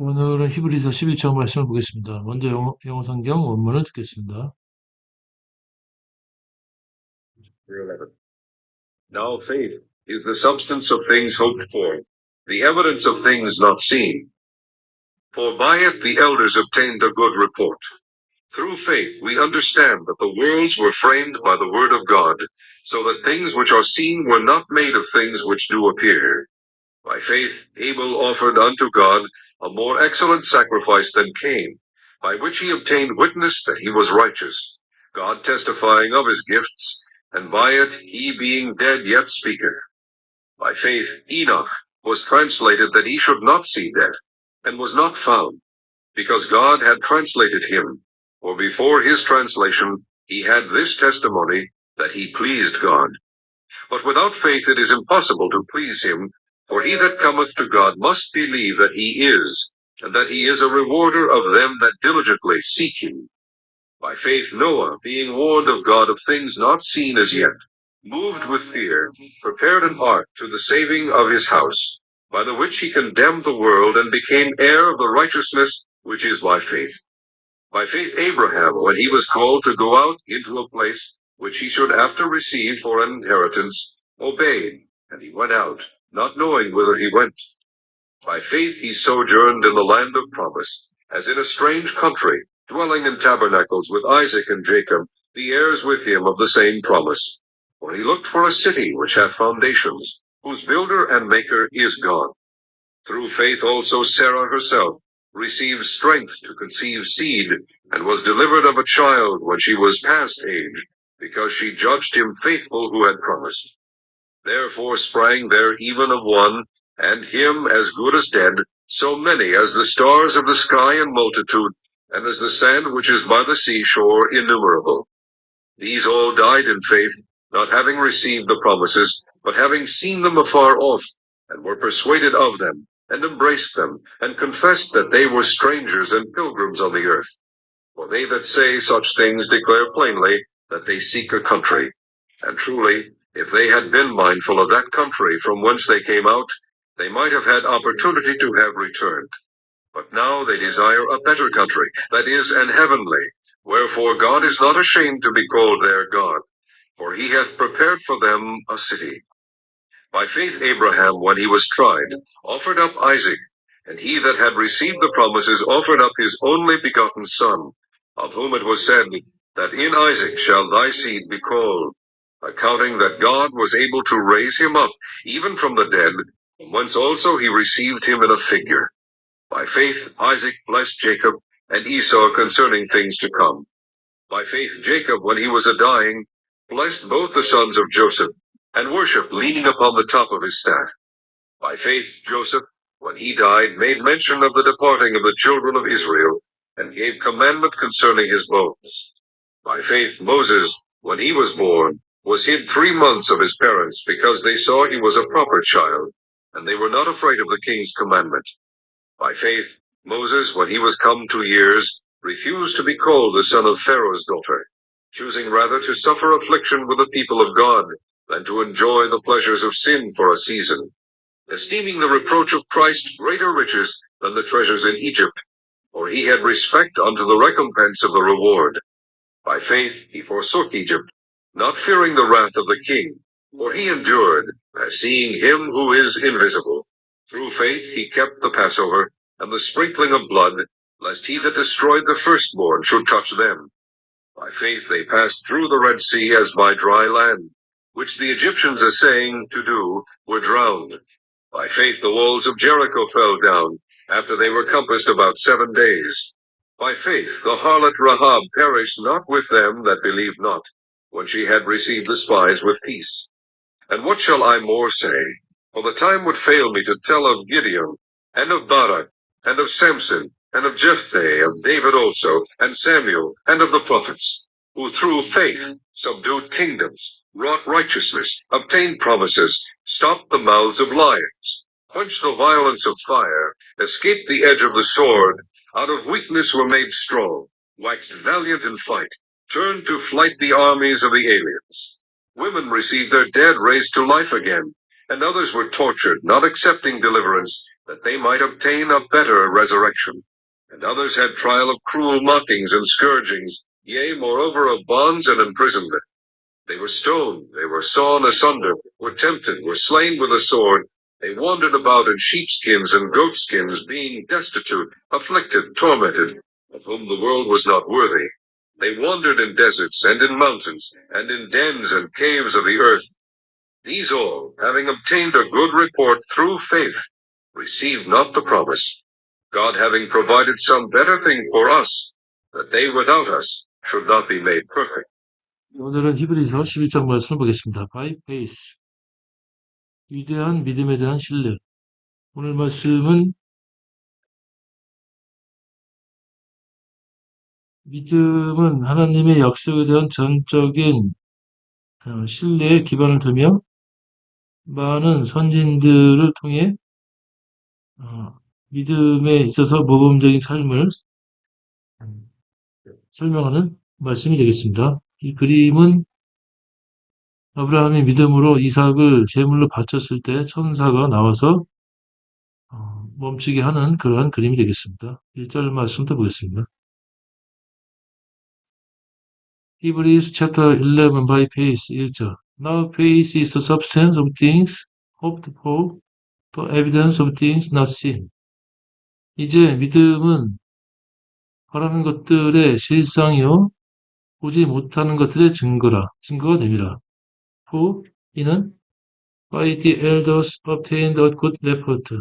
오늘은 히브리서 11장 말씀을 보겠습니다. 먼저 영어 성경 원문을 듣겠습니다. 11. Now faith is the substance of things hoped for, the evidence of things not seen. For by it the elders obtained a good report. Through faith we understand that the worlds were framed by the word of God, so that things which are seen were not made of things which do appear. By faith Abel offered unto God a more excellent sacrifice than Cain, by which he obtained witness that he was righteous, God testifying of his gifts, and by it he being dead yet speaketh. By faith Enoch was translated that he should not see death, and was not found, because God had translated him. For before his translation he had this testimony, that he pleased God. But without faith it is impossible to please him, for he that cometh to God must believe that he is, and that he is a rewarder of them that diligently seek him. By faith Noah, being warned of God of things not seen as yet, moved with fear, prepared an ark to the saving of his house, by the which he condemned the world, and became heir of the righteousness which is by faith. By faith Abraham, when he was called to go out into a place which he should after receive for an inheritance, obeyed, and he went out, not knowing whither he went. By faith he sojourned in the land of promise, as in a strange country, dwelling in tabernacles with Isaac and Jacob, the heirs with him of the same promise. For he looked for a city which hath foundations, whose builder and maker is God. Through faith also Sarah herself received strength to conceive seed, and was delivered of a child when she was past age, because she judged him faithful who had promised. Therefore sprang there even of one, and him as good as dead, so many as the stars of the sky in multitude, and as the sand which is by the seashore innumerable. These all died in faith, not having received the promises, but having seen them afar off, and were persuaded of them, and embraced them, and confessed that they were strangers and pilgrims on the earth. For they that say such things declare plainly that they seek a country. And truly, if they had been mindful of that country from whence they came out, they might have had opportunity to have returned. But now they desire a better country, that is, an heavenly. Wherefore God is not ashamed to be called their God, for he hath prepared for them a city. By faith Abraham, when he was tried, offered up Isaac, and he that had received the promises offered up his only begotten son, of whom it was said, that in Isaac shall thy seed be called, accounting that God was able to raise him up, even from the dead, whence also he received him in a figure. By faith Isaac blessed Jacob and Esau concerning things to come. By faith Jacob, when he was a-dying, blessed both the sons of Joseph, and worshipped leaning upon the top of his staff. By faith Joseph, when he died, made mention of the departing of the children of Israel, and gave commandment concerning his bones. By faith Moses, when he was born, was hid 3 months of his parents, because they saw he was a proper child, and they were not afraid of the king's commandment. By faith Moses, when he was come to years, refused to be called the son of Pharaoh's daughter, choosing rather to suffer affliction with the people of God, than to enjoy the pleasures of sin for a season, esteeming the reproach of Christ greater riches than the treasures in Egypt, for he had respect unto the recompense of the reward. By faith he forsook Egypt, not fearing the wrath of the king, for he endured, as seeing him who is invisible. Through faith he kept the Passover, and the sprinkling of blood, lest he that destroyed the firstborn should touch them. By faith they passed through the Red Sea as by dry land, which the Egyptians essaying to do were drowned. By faith the walls of Jericho fell down, after they were compassed about 7 days. By faith the harlot Rahab perished not with them that believed not, when she had received the spies with peace. And what shall I more say? For the time would fail me to tell of Gideon, and of Barak, and of Samson, and of Jephthah, of David also, and Samuel, and of the prophets, who through faith subdued kingdoms, wrought righteousness, obtained promises, stopped the mouths of lions, quenched the violence of fire, escaped the edge of the sword, out of weakness were made strong, waxed valiant in fight, turned to flight the armies of the aliens. Women received their dead raised to life again, and others were tortured, not accepting deliverance, that they might obtain a better resurrection. And others had trial of cruel mockings and scourgings, yea, moreover of bonds and imprisonment. They were stoned, they were sawn asunder, were tempted, were slain with a sword. They wandered about in sheepskins and goatskins, being destitute, afflicted, tormented, of whom the world was not worthy. They wandered in deserts and in mountains, and in dens and caves of the earth. These all, having obtained a good report through faith, received not the promise, God having provided some better thing for us, that they without us should not be made perfect. 오늘은 히브리서 11장 말씀을 보겠습니다. By faith. 위대한 믿음에 대한 신뢰. 오늘 말씀은 믿음은 하나님의 약속에 대한 전적인 신뢰에 기반을 두며 많은 선진들을 통해 믿음에 있어서 모범적인 삶을 설명하는 말씀이 되겠습니다. 이 그림은 아브라함이 믿음으로 이삭을 제물로 바쳤을 때 천사가 나와서 멈추게 하는 그러한 그림이 되겠습니다. 1절 말씀부터 보겠습니다. Hebrews chapter 11 by faith 1절. Now faith is the substance of things hoped for, the evidence of things not seen. 이제 믿음은 바라는 것들의 실상이요 보지 못하는 것들의 증거가 됩니다. For 이는 by the elders obtained a good report.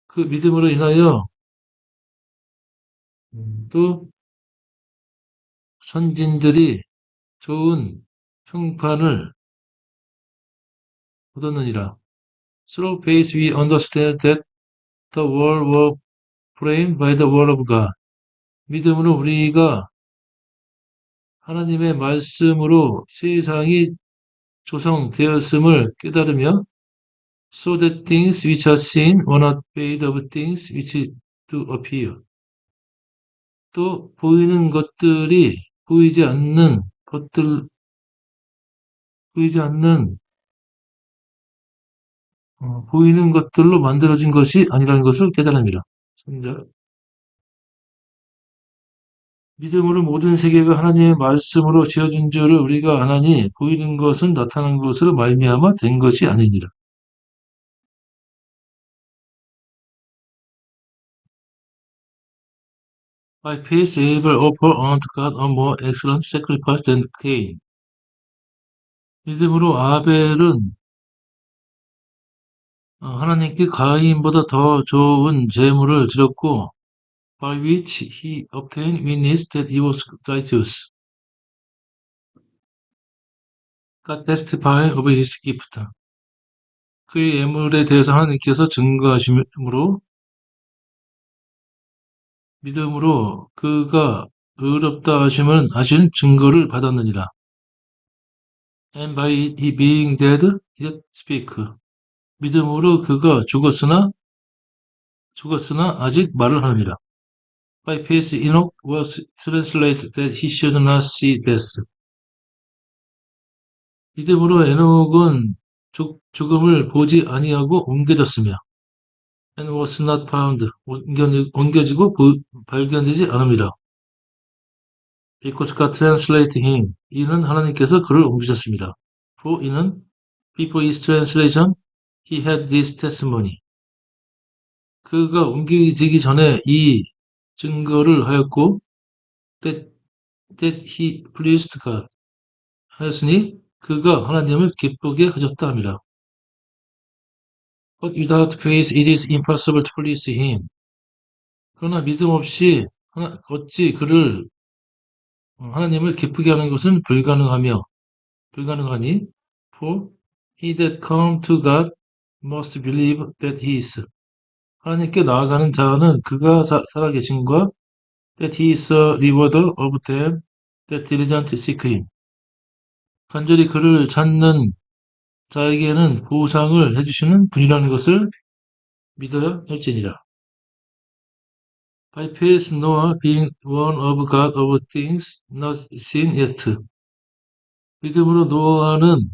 그 믿음으로 인하여 또 선진들이 좋은 평판을 얻었느니라. Through faith we understand that the world was framed by the word of God. 믿음으로 우리가 하나님의 말씀으로 세상이 조성되었음을 깨달으며 so that things which are seen were not made of things which do appear. 또 보이는 것들이 보이지 않는 보이는 것들로 만들어진 것이 아니라는 것을 깨달습니다. 믿음으로 모든 세계가 하나님의 말씀으로 지어진 줄을 우리가 아나니 보이는 것은 나타난 것으로 말미암아 된 것이 아니니라. By faith Abel offered unto God a more excellent sacrifice than Cain. 믿음으로 아벨은 하나님께 가인보다 더 좋은 제물을 드렸고 by which he obtained witness that he was righteous. God testified of his gift. 그의 예물에 대해서 하나님께서 증거하심으로 믿음으로 그가 의롭다 하심을 하신 증거를 받았느니라. And by he being dead yet speak. 믿음으로 그가 죽었으나 아직 말을 하느니라. By faith Enoch was translated that he should not see death. 믿음으로 에녹은 죽음을 보지 아니하고 옮겨졌으며 and was not found. 옮겨지고 발견되지 않습니다. Because God translated him. 이는 하나님께서 그를 옮기셨습니다. For 이는 before his translation he had this testimony. 그가 옮겨지기 전에 이 증거를 하였고 that he pleased God. 하였으니 그가 하나님을 기쁘게 하셨다 합니다. But without faith it is impossible to please him. 그러나 믿음 없이 어찌 그를 하나님을 기쁘게 하는 것은 불가능하니 for he that come to God must believe that he is. 하나님께 나아가는 자는 그가 살아계신과 that he is a rewarder of them that diligently seek him. 간절히 그를 찾는 자에게는 보상을 해주시는 분이라는 것을 믿어야 할지니라. By faith Noah being one of God of things not seen yet. 믿음으로 노아는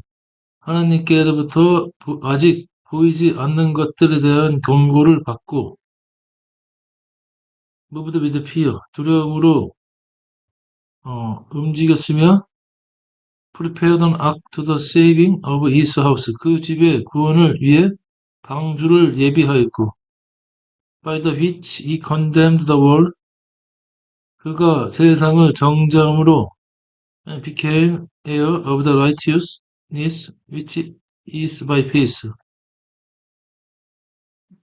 하나님께로부터 아직 보이지 않는 것들에 대한 경고를 받고 moved with fear, 두려움으로 움직였으며 prepared an ark to the saving of his house, 그 집의 구원을 위해 방주를 예비하였고 by the which he condemned the world, 그가 세상을 정죄함으로 and became heir of the righteousness which is by faith.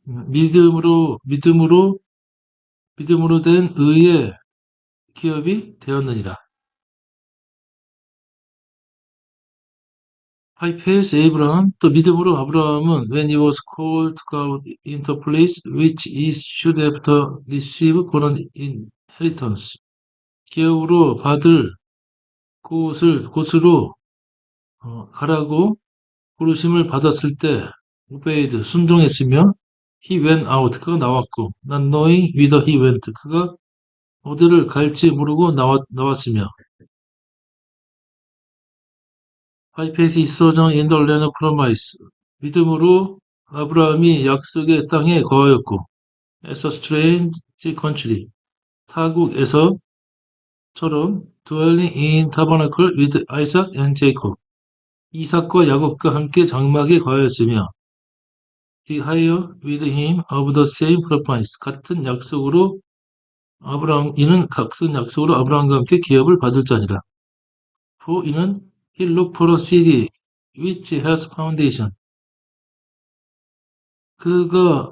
믿음으로 된 의의 기업이 되었느니라. By faith Abraham, 또 믿음으로 아브라함은 when he was called to go into a place which he should have to receive for an inheritance, 기업으로 받을 곳으로 가라고 부르심을 받았을 때 obeyed, 순종했으며 he went out, 그가 나왔고 not knowing whither he went, 그가 어디를 갈지 모르고 나왔으며 by faith he sojourned in the land of promise, 믿음으로 아브라함이 약속의 땅에 거하였고 as a strange country, 타국에서처럼 dwelling in tabernacle with Isaac and Jacob, 이삭과 야곱과 함께 장막에 거하였으며 the hire with him of the same promise, 이는 같은 약속으로 아브라함과 함께 기업을 받을 자니라. for 이는 he looked for a city which has foundation, 그가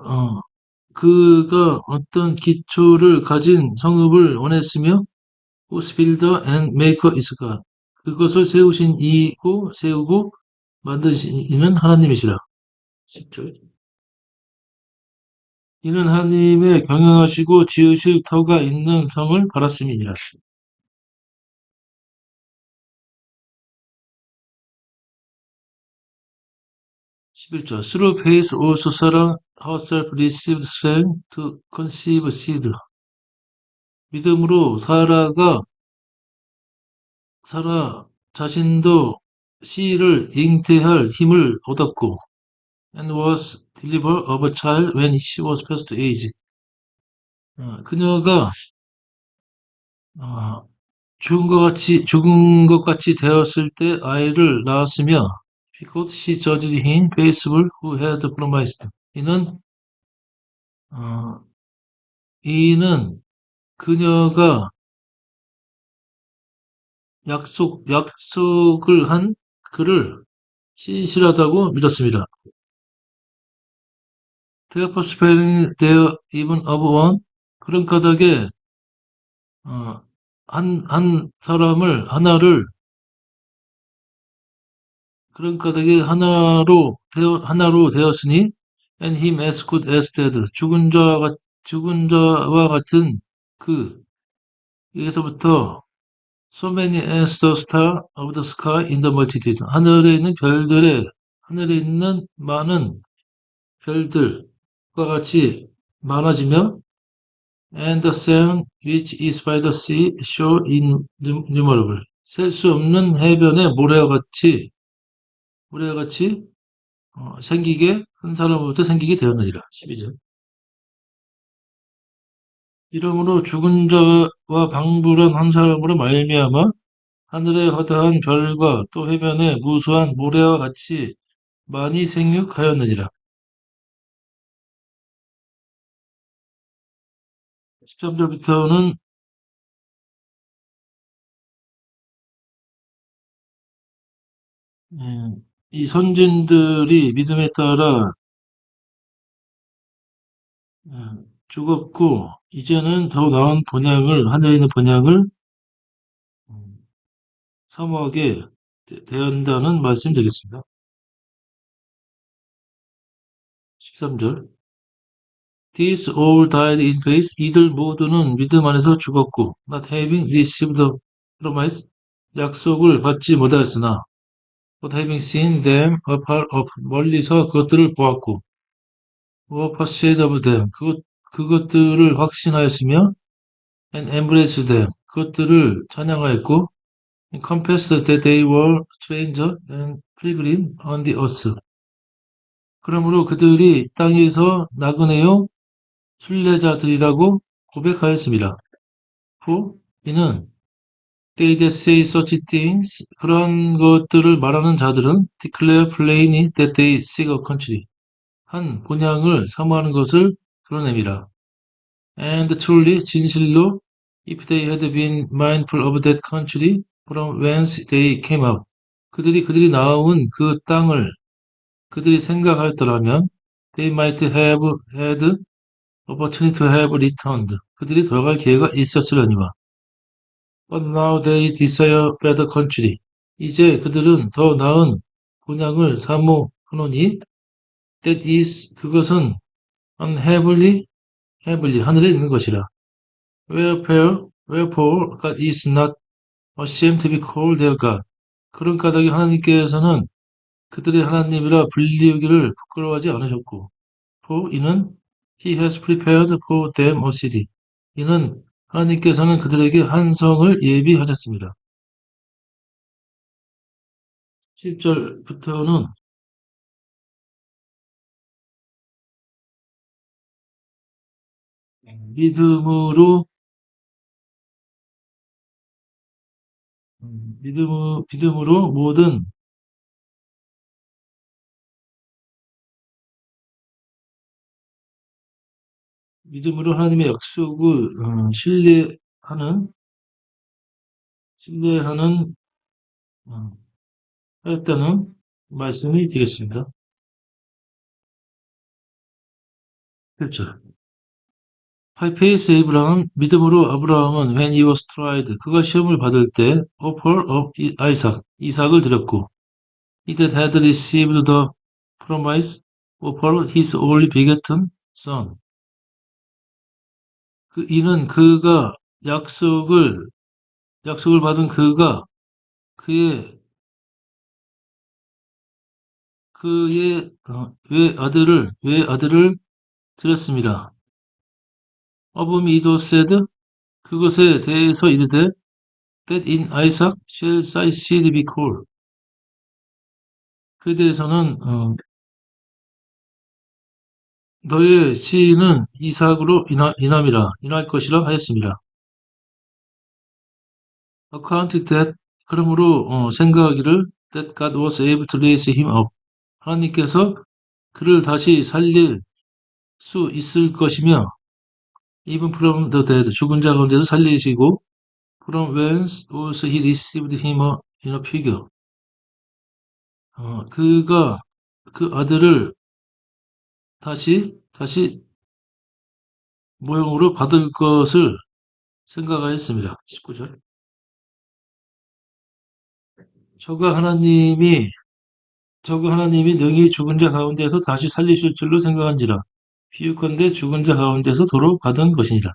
어떤 기초를 가진 성읍을 원했으며 whose builder and maker is God, 그것을 세우고 만드신 이는 하나님이시라. 10절. 이는 하나님의 경영하시고 지으실 터가 있는 성을 바랐음이니라. 11절. Through faith also Sarah herself received strength to conceive seed. 믿음으로 사라 자신도 씨를 잉태할 힘을 얻었고 and was delivered of a child when she was past age. 그녀가 죽은 것 같이 되었을 때 아이를 낳았으며 because she judged him faithful who had promised. 이는 그녀가 약속을 한 그를 신실하다고 믿었습니다. Therefore sparing their even of one, 그런 까닭에 하나로 되었으니 and him as good as dead, 죽은 자와 같은 여기서부터 so many as the star of the sky in the multitude, 하늘에 있는 많은 별들과 같이 많아지며 and the sand which is by the sea shore innumerable, 셀 수 없는 해변의 모래와 같이 한 사람으로부터 생기게 되었느니라. 12절. 이러므로 죽은 자와 방불한 한 사람으로 말미암아 하늘에 허다한 별과 또 해변에 무수한 모래와 같이 많이 생육하였느니라. 13절부터는 이 선진들이 믿음에 따라 죽었고 이제는 더 나은 하늘에 있는 번향을 사모하게 된다는 말씀이 되겠습니다. 13절. These all died in faith, 이들 모두는 믿음 안에서 죽었고 not having received the promise, 약속을 받지 못하였으나 but having seen them afar off, 멀리서 그것들을 보았고 were persuaded of them, 그것들을 확신하였으며 and embraced them, 그것들을 찬양하였고 and confessed that they were stranger and pilgrim on the earth, 그러므로 그들이 땅에서 나그네요 순례자들이라고 고백하였습니다. 후 이는 they that say such things 그런 것들을 말하는 자들은 declare plainly that they seek a country 한 본향을 사모하는 것을 드러냅니다. And truly 진실로 if they had been mindful of that country from whence they came out 그들이 나온 그 땅을 그들이 생각하였더라면 they might have had opportunity to have returned 그들이 돌아갈 기회가 있었으려니와 But now they desire better country. 이제 그들은 더 나은 본향을 사모하노니 that is 그것은 unheavenly heavenly 하늘에 있는 것이라. Wherefore God is not ashamed to be called their God. 그런 까닭에 하나님께서는 그들의 하나님이라 불리우기를 부끄러워하지 않으셨고 for 이는 He has prepared for them a city. 이는 하나님께서는 그들에게 한 성을 예비하셨습니다. 7절부터는 믿음으로 믿음으로 모든 믿음으로 하나님의 약속을 신뢰하는 어, 하였다는 말씀이 되겠습니다. 8절 By faith Abraham 믿음으로 아브라함은 when he was tried 그가 시험을 받을 때 offer of Isaac 이삭을 드렸고 he that had received the promise offered his only begotten son 이는 그가 약속을 받은 그가 그의 외아들을 드렸습니다. 어범이 이도 said 그것에 대해서 이르되 that in Isaac shall thy seed be called. 그에 대해서는 너의 씨는 이삭으로 인할 것이라 하였습니다. Accounted that 그러므로 생각하기를 that God was able to raise him up. 하나님께서 그를 다시 살릴 수 있을 것이며 even from the dead 죽은 자 가운데서 살리시고 from whence also he received him in a figure 그가 그 아들을 다시 모형으로 받을 것을 생각하였습니다. 19절 저가 하나님이 능히 죽은 자 가운데서 다시 살리실 줄로 생각한지라 비유컨대 죽은 자 가운데서 도로 받은 것이니라.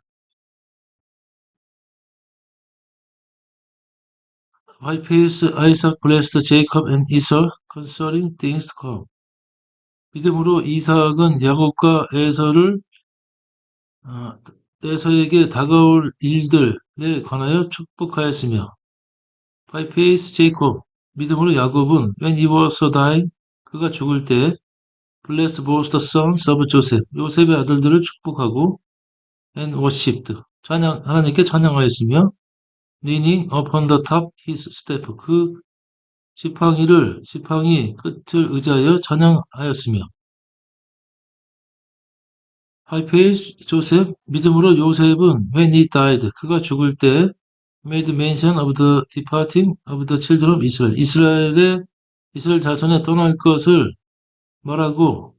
By faith Isaac blessed Jacob and Esau concerning things to come. 믿음으로 이삭은 야곱과 에서에게 다가올 일들에 관하여 축복하였으며 By faith Jacob 믿음으로 야곱은 when he was dying 그가 죽을 때 blessed both the sons of Joseph 요셉의 아들들을 축복하고 and worshipped 하나님께 찬양하였으며 leaning upon the top his staff 그 지팡이 끝을 의지하여 찬양하였으며 By faith Joseph 믿음으로 요셉은 when he died 그가 죽을 때 made mention of the departing of the children of Israel 이스라엘 자손의 떠날 것을 말하고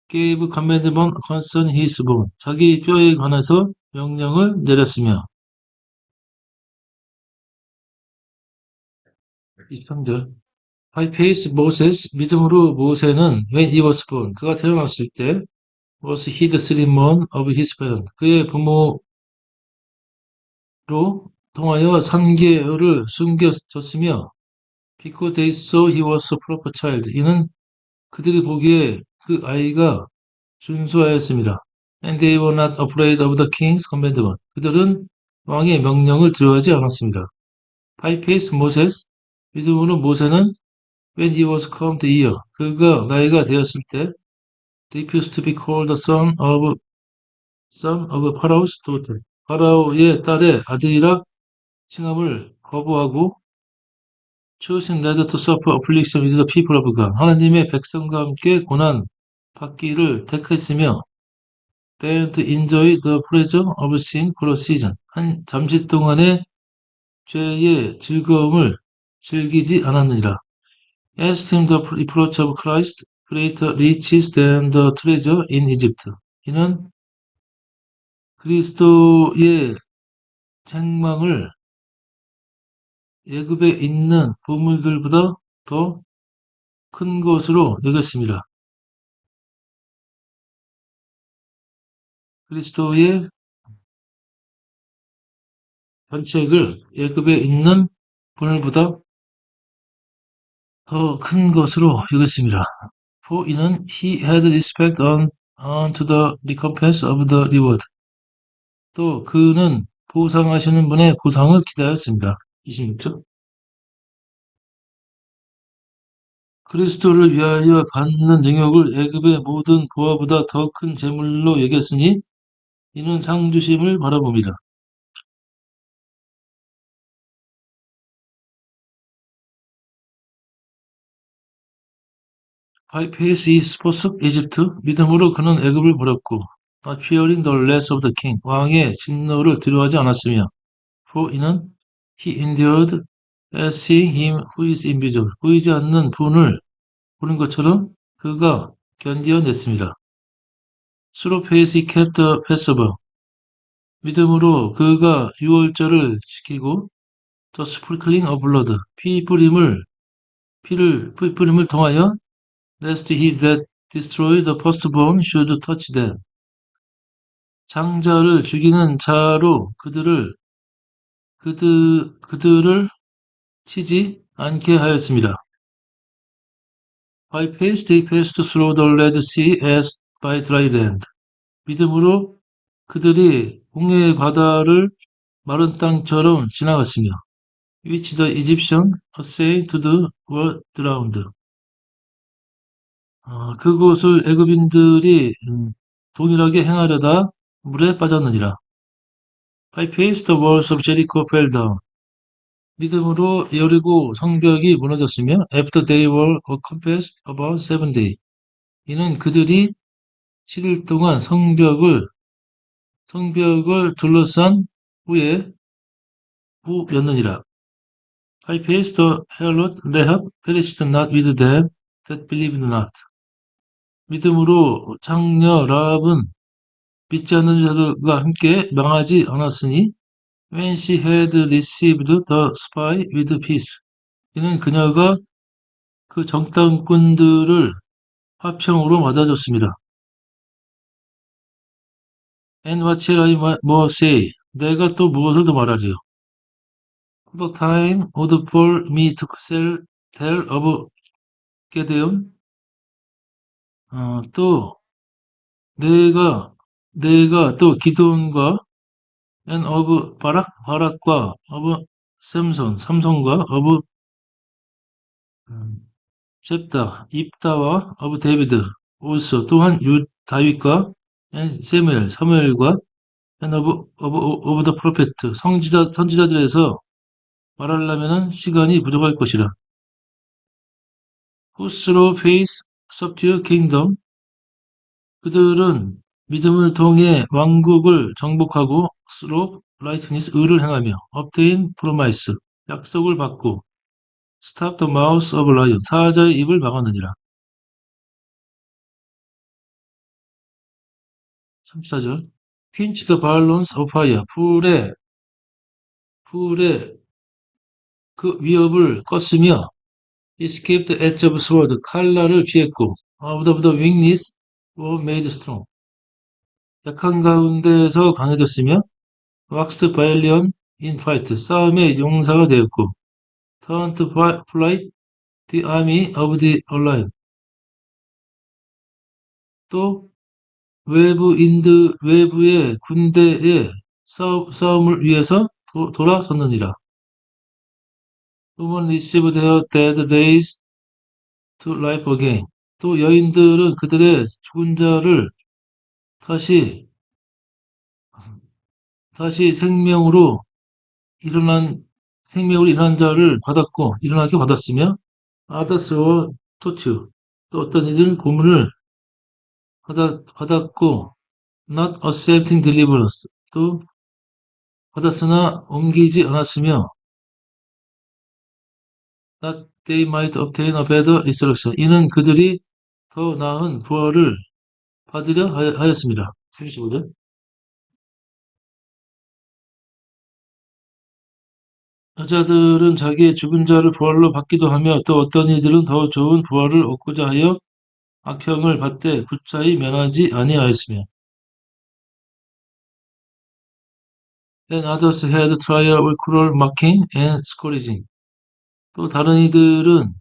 gave commandment concerning his bone 자기 뼈에 관해서 명령을 내렸으며 23절 By faith Moses 믿음으로 모세는 when he was born 그가 태어났을 때 was hid 3 months of his parents 그의 부모로 통하여 3개월을 숨겨졌으며 because they saw he was a proper child 이는 그들이 보기에 그 아이가 준수하였습니다. And they were not afraid of the king's commandment. 그들은 왕의 명령을 두려워하지 않았습니다. By faith Moses, 믿음으로 모세는 when he was come to year, 그가 나이가 되었을 때 refused to be called the son of Pharaoh's daughter. 파라오의 딸의 아들이라 칭함을 거부하고 choosing rather to suffer affliction with the people of God. 하나님의 백성과 함께 고난 받기를 택했으며 than to enjoy the pleasure of sin for a season. 한 잠시 동안의 죄의 즐거움을 즐기지 않았느니라. Esteemed the reproach of Christ greater riches than the treasure in Egypt. 이는 그리스도의 책망을 애굽에 있는 보물들보다 더 큰 것으로 여겼습니다. 그리스도의 견책을 애굽에 있는 보물보다 더 큰 것으로 여겼습니다. For 이는 he had respect unto the recompense of the reward. 또 그는 보상하시는 분의 보상을 기다렸습니다. 26절. 그리스도를 위하여 받는 능욕을 애굽의 모든 보화보다 더 큰 재물로 여겼으니 이는 상 주심을 바라봅니다. By faith he forsook Egypt. 믿음으로 그는 애굽을 버렸고 not fearing the wrath of the king. 왕의 진노를 두려워하지 않았으며 for 이는 he endured as seeing him who is invisible. 보이지 않는 분을 보는 것처럼 그가 견디어냈습니다. Through faith he kept the Passover. 믿음으로 그가 유월절을 지키고 the sprinkling of blood. 피를 뿌림을 통하여 lest he that destroy the firstborn should touch them. 장자를 죽이는 자로 그들을 치지 않게 하였습니다. By faith they passed through the Red Sea as by dry land. 믿음으로 그들이 홍해 바다를 마른 땅처럼 지나갔으며 which the Egyptian assayed to do were drowned. 그곳을 애굽인들이 동일하게 행하려다 물에 빠졌느니라. By faith the walls of Jericho fell down. 믿음으로 여리고 성벽이 무너졌으며 after they were compassed about 7 days. 이는 그들이 7일 동안 성벽을 둘러싼 후였느니라. By faith the harlot Rahab perished not with them that believed not. 믿음으로 장녀 라합은 믿지 않는 자들과 함께 망하지 않았으니 when she had received the spy with peace. 이는 그녀가 그 정탐꾼들을 화평으로 맞아줬습니다. And what shall I more say? 내가 또 무엇을 더 말하리요? The time would for me to tell of Gedeon. 또 내가 또 기드온과 and of 바락과 of 삼손과 of 잽다, 입다와 of 데비드, also 또한 다윗과 and 사무엘과 and of the prophet, 선지자들에서 말하려면은 시간이 부족할 것이라. Who through faith subdue kingdom. 그들은 믿음을 통해 왕국을 정복하고 through righteousness, 의를 행하며 obtain promise, 약속을 받고 stop the mouth of lion, 사자의 입을 막았느니라. 34절. quench the violence of fire. 불의 그 위협을 껐으며 escaped the edge of sword. 칼날을 피했고 out of the weakness were made strong. 약한 가운데서 강해졌으며 waxed valiant in fight. 싸움의 용사가 되었고 turn to flight the army of the alive. 또 외부의 군대의 싸움을 위해서 돌아섰느니라. Women received their dead days to life again. 또 여인들은 그들의 죽은 자를 다시 생명으로 일어난 자를 일어나게 받았으며, others were taught, 또 어떤 이들은 고문을 받았고, not accepting deliverance, 또 받았으나 옮기지 않았으며, that they might obtain a better resurrection, 이는 그들이 더 나은 부활을 받으려 하였습니다. 35절. 여자들은 자기의 죽은 자를 부활로 받기도 하며 또 어떤 이들은 더 좋은 부활을 얻고자 하여 악형을 받되 굳차이 면하지 아니하였으며, and others had trial with cruel mocking and scourging, 또 다른 이들은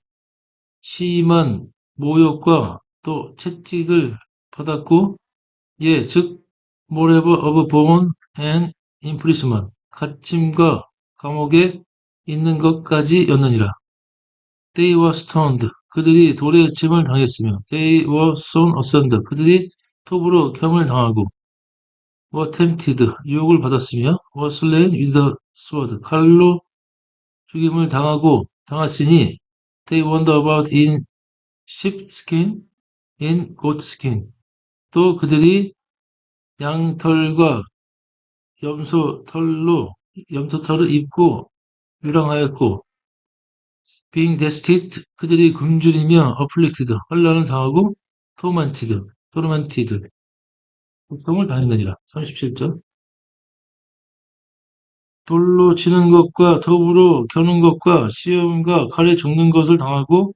심한 모욕과 또 채찍을 받았고, 예, 즉 moreover of bond and imprisonment, 갇힘과 감옥에 있는 것까지였느니라. They were stoned, 그들이 돌에 침을 당했으며, they were sawn asunder, 그들이 톱으로 겸을 당하고, were tempted, 유혹을 받았으며, were slain with the sword, 칼로 죽임을 당했으니, they wandered about in sheepskin, in goatskin, 또 그들이 양털과 염소털을 입고 유랑하였고, being destitute, 그들이 굶주리며 afflicted, 환난을 당하고 tormented, 고통을 당했느니라. 37절. 돌로 치는 것과 톱으로 겨누는 것과 시험과 칼에 죽는 것을 당하고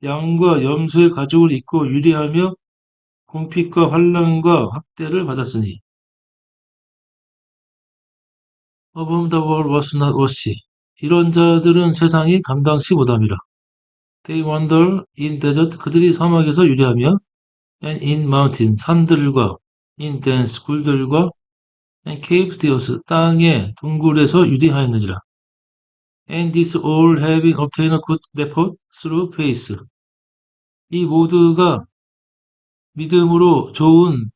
양과 염소의 가죽을 입고 유리하며 공핍과 환난과 학대를 받았으니, of whom the world was not worthy, 이런 자들은 세상이 감당치 못함이라. They wander in desert, 그들이 사막에서 유리하며, and in mountain, 산들과, in dense, 굴들과, and caves, deals, 땅의 동굴에서 유리하였느니라. And this all having obtained a good report through faith, 이 모두가 믿음으로 좋은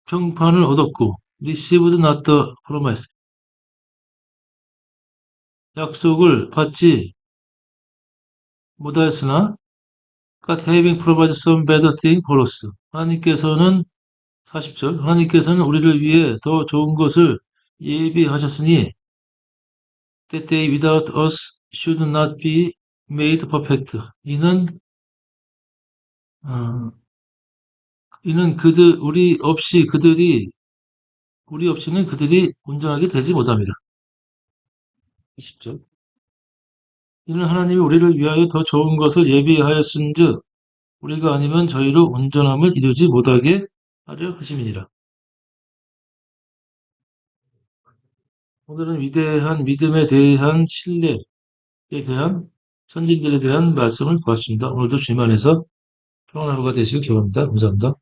평판을 얻었고, received not the promise, 약속을 받지 못하였으나, God having provided some better thing for us, 하나님께서는 40절, 하나님께서는 우리를 위해 더 좋은 것을 예비하셨으니, that they without us should not be made perfect. 어, 우리 없이는 그들이 온전하게 되지 못합니다. 20절. 이는 하나님이 우리를 위하여 더 좋은 것을 예비하였은즉 우리가 아니면 저희로 온전함을 이루지 못하게 하려 하심이니라. 오늘은 위대한 믿음에 대한 신뢰에 대한 선진들에 대한 말씀을 보았습니다. 오늘도 주님 안에서 평안한 하루가 되시길 기원합니다. 감사합니다.